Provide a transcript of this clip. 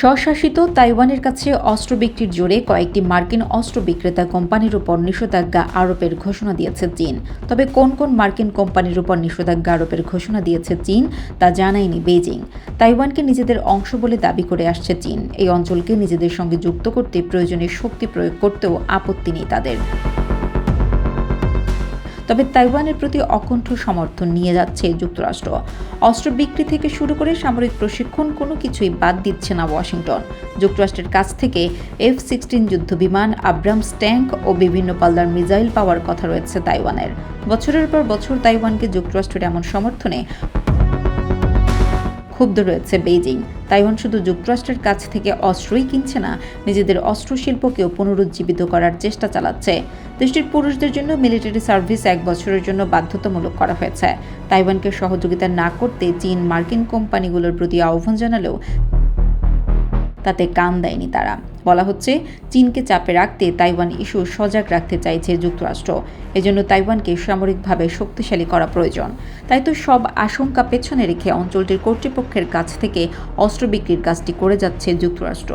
স্বশাসিত তাইওয়ানের কাছে অস্ত্র বিক্রির জোরে কয়েকটি মার্কিন অস্ত্র বিক্রেতা কোম্পানির উপর নিষেধাজ্ঞা আরোপের ঘোষণা দিয়েছে চীন। তবে কোন কোন মার্কিন কোম্পানির উপর নিষেধাজ্ঞা আরোপের ঘোষণা দিয়েছে চীন তা জানায়নি বেইজিং। তাইওয়ানকে নিজেদের অংশ বলে দাবি করে আসছে চীন। এই অঞ্চলকে নিজেদের সঙ্গে যুক্ত করতে প্রয়োজনে শক্তি প্রয়োগ করতেও আপত্তি নেই তাদের। তবে তাইওয়ানের প্রতি অকুণ্ঠ সমর্থন নিয়ে যাচ্ছে যুক্তরাষ্ট্র। অস্ত্র বিক্রি থেকে শুরু করে সামরিক প্রশিক্ষণ কোনো কিছুই বাদ দিচ্ছে না ওয়াশিংটন। যুক্তরাষ্ট্রের কাছ থেকে F-16 যুদ্ধবিমান, আব্রামস ট্যাঙ্ক ও বিভিন্ন পাল্লার মিসাইল পাওয়ার কথা রয়েছে তাইওয়ানের। বছরের পর বছর তাইওয়ানকে যুক্তরাষ্ট্রের এমন সমর্থনে ক্ষুব্ধ রয়েছে বেইজিং। তাইওয়ান শুধু যুক্তরাষ্ট্রের কাছ থেকে অস্ত্রই কিনছে না, নিজেদের অস্ত্রশিল্পকেও পুনরুজ্জীবিত করার চেষ্টা চালাচ্ছে। দেশটির পুরুষদের জন্য মিলিটারি সার্ভিস 1 বছরের জন্য বাধ্যতামূলক করা হয়েছে। তাইওয়ানকে সহযোগিতা না করতে চীন মার্কিন কোম্পানিগুলোর প্রতি আহ্বান জানালেও তাতে কান দেয়নি তারা। বলা হচ্ছে, চীনকে চাপে রাখতে তাইওয়ান ইস্যু সজাগ রাখতে চাইছে যুক্তরাষ্ট্র। এজন্য তাইওয়ানকে সামরিকভাবে শক্তিশালী করা প্রয়োজন। তাই তো সব আশঙ্কা পেছনে রেখে অঞ্চলটির কর্তৃপক্ষের কাছ থেকে অস্ত্র বিক্রির কাজটি করে যাচ্ছে যুক্তরাষ্ট্র।